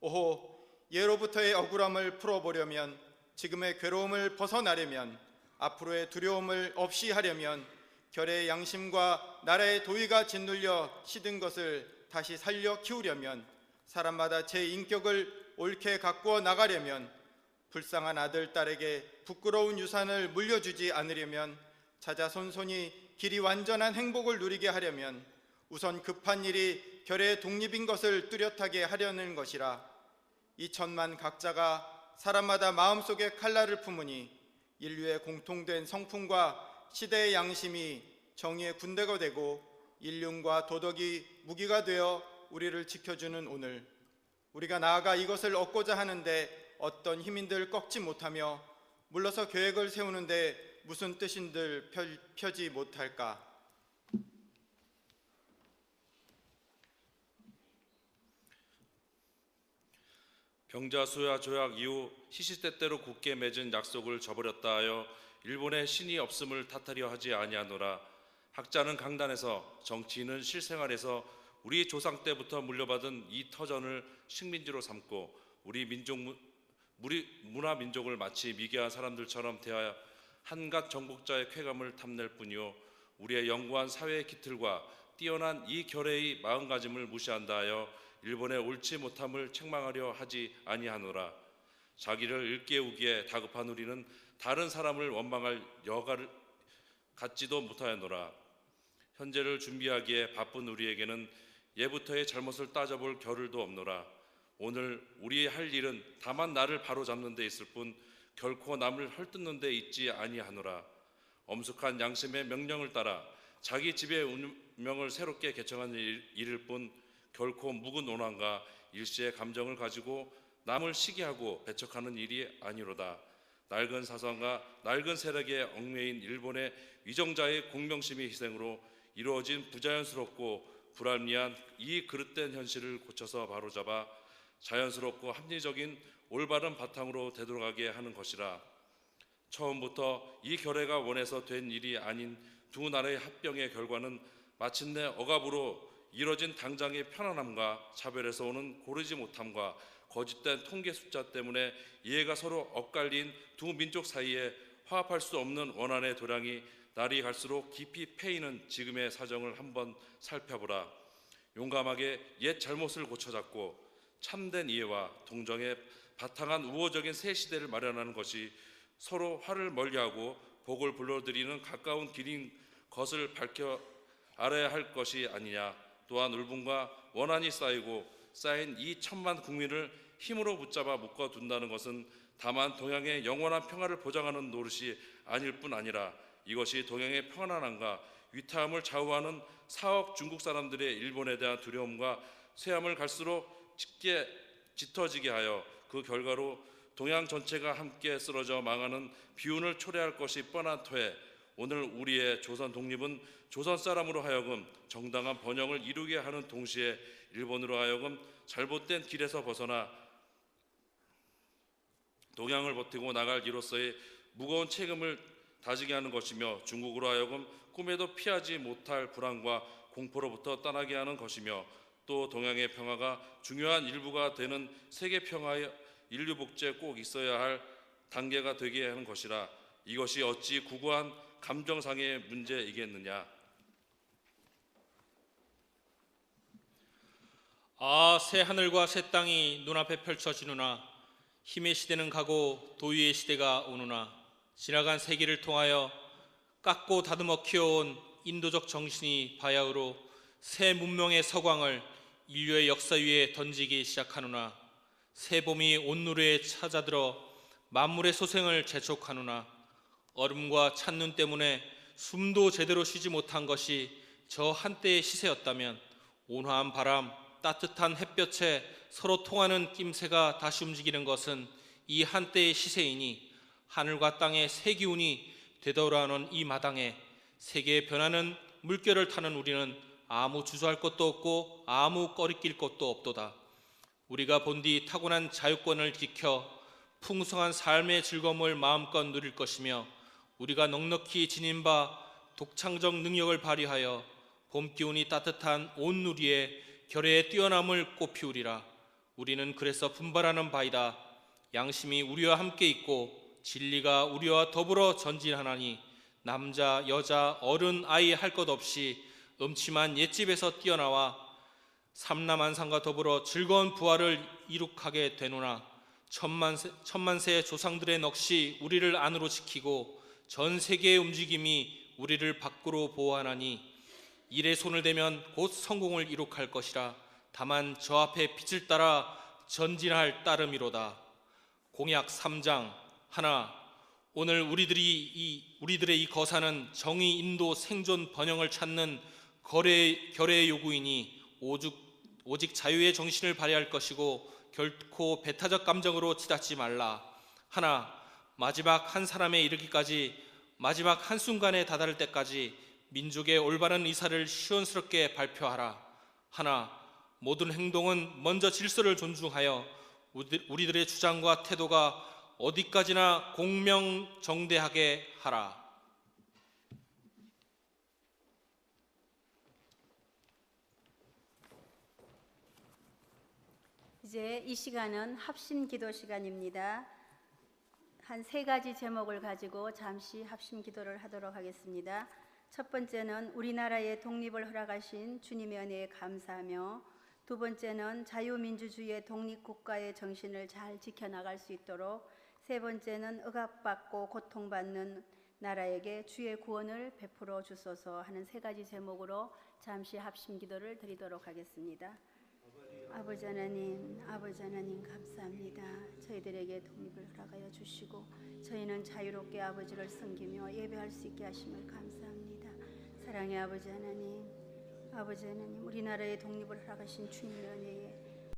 오호, 예로부터의 억울함을 풀어보려면, 지금의 괴로움을 벗어나려면, 앞으로의 두려움을 없이 하려면 결의 양심과 나라의 도의가 짓눌려 시든 것을 다시 살려 키우려면, 사람마다 제 인격을 옳게 가꾸어 나가려면, 불쌍한 아들, 딸에게 부끄러운 유산을 물려주지 않으려면, 자자손손이 길이 완전한 행복을 누리게 하려면 우선 급한 일이 결의 독립인 것을 뚜렷하게 하려는 것이라. 2천만 각자가 사람마다 마음속에 칼날을 품으니 인류의 공통된 성품과 시대의 양심이 정의의 군대가 되고 인륜과 도덕이 무기가 되어 우리를 지켜주는 오늘, 우리가 나아가 이것을 얻고자 하는데 어떤 힘인들 꺾지 못하며 물러서 계획을 세우는데 무슨 뜻인들 펴지 못할까.
병자수야 조약 이후 시시때때로 굳게 맺은 약속을 저버렸다 하여 일본에 신이 없음을 탓하려 하지 아니하노라. 학자는 강단에서, 정치인은 실생활에서 우리 조상 때부터 물려받은 이 터전을 식민지로 삼고 우리 문화 민족을 마치 미개한 사람들처럼 대하여 한갓 정복자의 쾌감을 탐낼 뿐이요 우리의 영구한 사회의 기틀과 뛰어난 이 결의의 마음가짐을 무시한다 하여 일본의 옳지 못함을 책망하려 하지 아니하노라. 자기를 일깨우기에 다급한 우리는 다른 사람을 원망할 여가를 갖지도 못하였노라. 현재를 준비하기에 바쁜 우리에게는 예부터의 잘못을 따져볼 겨를도 없노라. 오늘 우리의 할 일은 다만 나를 바로잡는 데 있을 뿐 결코 남을 헐뜯는 데 있지 아니하노라. 엄숙한 양심의 명령을 따라 자기 집의 운명을 새롭게 개척하는 일일 뿐 결코 묵은 오만과 일시의 감정을 가지고 남을 시기하고 배척하는 일이 아니로다. 낡은 사상과 낡은 세력에 얽매인 일본의 위정자의 공명심의 희생으로 이루어진 부자연스럽고 불합리한 이 그릇된 현실을 고쳐서 바로잡아 자연스럽고 합리적인 올바른 바탕으로 되돌아가게 하는 것이라. 처음부터 이 결의가 원해서 된 일이 아닌 두 나라의 합병의 결과는 마침내 억압으로 이뤄진 당장의 편안함과 차별에서 오는 고르지 못함과 거짓된 통계 숫자 때문에 이해가 서로 엇갈린 두 민족 사이에 화합할 수 없는 원한의 도량이 날이 갈수록 깊이 패이는 지금의 사정을 한번 살펴보라. 용감하게 옛 잘못을 고쳐잡고 참된 이해와 동정에 바탕한 우호적인 새 시대를 마련하는 것이 서로 화를 멀리하고 복을 불러들이는 가까운 길인 것을 밝혀 알아야 할 것이 아니냐. 또한 울분과 원한이 쌓인 이 천만 국민을 힘으로 붙잡아 묶어둔다는 것은 다만 동양의 영원한 평화를 보장하는 노릇이 아닐 뿐 아니라 이것이 동양의 평안함과 위태함을 좌우하는 사억 중국 사람들의 일본에 대한 두려움과 쇠함을 갈수록 짙어지게 하여 그 결과로 동양 전체가 함께 쓰러져 망하는 비운을 초래할 것이 뻔한 터에 오늘 우리의 조선 독립은 조선 사람으로 하여금 정당한 번영을 이루게 하는 동시에 일본으로 하여금 잘못된 길에서 벗어나 동양을 버티고 나갈 이로서의 무거운 책임을 다지게 하는 것이며 중국으로 하여금 꿈에도 피하지 못할 불안과 공포로부터 떠나게 하는 것이며 또 동양의 평화가 중요한 일부가 되는 세계 평화의 인류 복제에 꼭 있어야 할 단계가 되게 하는 것이라. 이것이 어찌 구구한 감정상의 문제이겠느냐.
아, 새 하늘과 새 땅이 눈앞에 펼쳐지느나 힘의 시대는 가고 도유의 시대가 오느나 지나간 세기를 통하여 깎고 다듬어 키워온 인도적 정신이 바야흐로 새 문명의 서광을 인류의 역사 위에 던지기 시작하느나 새 봄이 온누리에 찾아들어 만물의 소생을 재촉하느나 얼음과 찬눈 때문에 숨도 제대로 쉬지 못한 것이 저 한때의 시세였다면 온화한 바람, 따뜻한 햇볕에 서로 통하는 낌새가 다시 움직이는 것은 이 한때의 시세이니 하늘과 땅의 새 기운이 되돌아오는 이 마당에 세계의 변하는 물결을 타는 우리는 아무 주저할 것도 없고 아무 꺼리낄 것도 없도다. 우리가 본디 타고난 자유권을 지켜 풍성한 삶의 즐거움을 마음껏 누릴 것이며 우리가 넉넉히 지닌 바 독창적 능력을 발휘하여 봄 기운이 따뜻한 온누리에 결의의 뛰어남을 꽃피우리라. 우리는 그래서 분발하는 바이다. 양심이 우리와 함께 있고 진리가 우리와 더불어 전진하나니 남자, 여자, 어른, 아이 할 것 없이 음침한 옛집에서 뛰어나와 삼남한상과 더불어 즐거운 부활을 이룩하게 되노나 천만세 조상들의 넋이 우리를 안으로 지키고 전 세계의 움직임이 우리를 밖으로 보호하나니 일에 손을 대면 곧 성공을 이룩할 것이라. 다만 저 앞에 빛을 따라 전진할 따름이로다. 공약 3장 하나. 오늘 우리들의 이 거사는 정의, 인도, 생존, 번영을 찾는 결의의 요구이니 오직 자유의 정신을 발휘할 것이고 결코 배타적 감정으로 치닫지 말라. 하나. 마지막 한 사람에 이르기까지, 마지막 한순간에 다다를 때까지 민족의 올바른 의사를 시원스럽게 발표하라. 하나. 모든 행동은 먼저 질서를 존중하여 우리들의 주장과 태도가 어디까지나 공명정대하게 하라.
이제 이 시간은 합심 기도 시간입니다. 한 3가지 제목을 가지고 잠시 합심 기도를 하도록 하겠습니다. 첫 번째는 우리나라의 독립을 허락하신 주님의 은혜에 감사하며, 두 번째는 자유민주주의의 독립국가의 정신을 잘 지켜나갈 수 있도록, 세 번째는 억압받고 고통받는 나라에게 주의 구원을 베풀어 주소서 하는 세 가지 제목으로 잠시 합심 기도를 드리도록 하겠습니다. 아버지 하나님 감사합니다. 저희들에게 독립을 허락하여 주시고 저희는 자유롭게 아버지를 섬기며 예배할 수 있게 하심을 감사합니다. 사랑의 아버지 하나님, 우리나라의 독립을 허락하신 주님의 은혜에